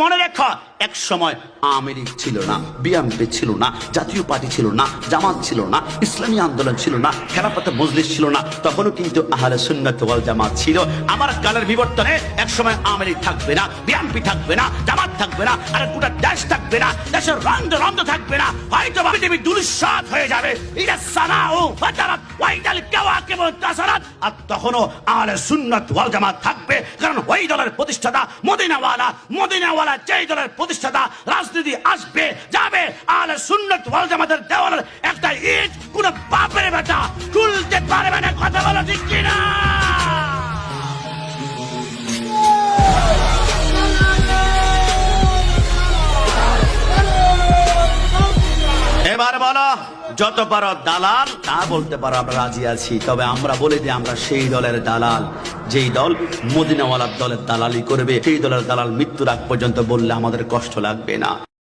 মনে রেখো, এক সময় আওয়ামী লীগ ছিল না, বিএনপি ছিল না, জাতীয় পার্টি ছিল না, জামাত ছিল না, ইসলামী আন্দোলন ছিল না, খেলাফত মজলিস ছিল না, তখনও কিন্তু আহলে সুন্নাত ওয়াল জামাত ছিল। আমার কালের বিবর্তনে এক সময় আওয়ামী লীগ থাকবে না, বিএনপি থাকবে না, জামাত থাকবে না, আর গোটা দেশ থাকবে না, দেশের রন্ধ থাকবে না, হয়তো পৃথিবী দুলিশাত হয়ে যাবে। এটা সানাউ ফাতারাত ওয়াইদাল কাওয়াকিব তাসারাত। আর তখনও আহলে সুন্নাত ওয়াল জামাত থাকবে, কারণ ওই দলের প্রতিষ্ঠাতা মদিনাওয়ালা যেই দলের প্রতিষ্ঠাতা। রাজনীতি আসবে যাবে, আহলে সুন্নাত ওয়াল জামাতের দেওয়ালের একটা ইট কোন বাপের বেটা তুলতে পারবে না। কথা বলো ঠিক কিনা? এবার বলো, যত পারো দালাল তা বলতে পারো, আমরা রাজি আছি। তবে আমরা বলে দিই, আমরা সেই দলের দালাল যেই দল মদিনাওয়ালার দলের দালালি করবে। সেই দলের দালাল মৃত্যুর আগ পর্যন্ত বললে আমাদের কষ্ট লাগবে না।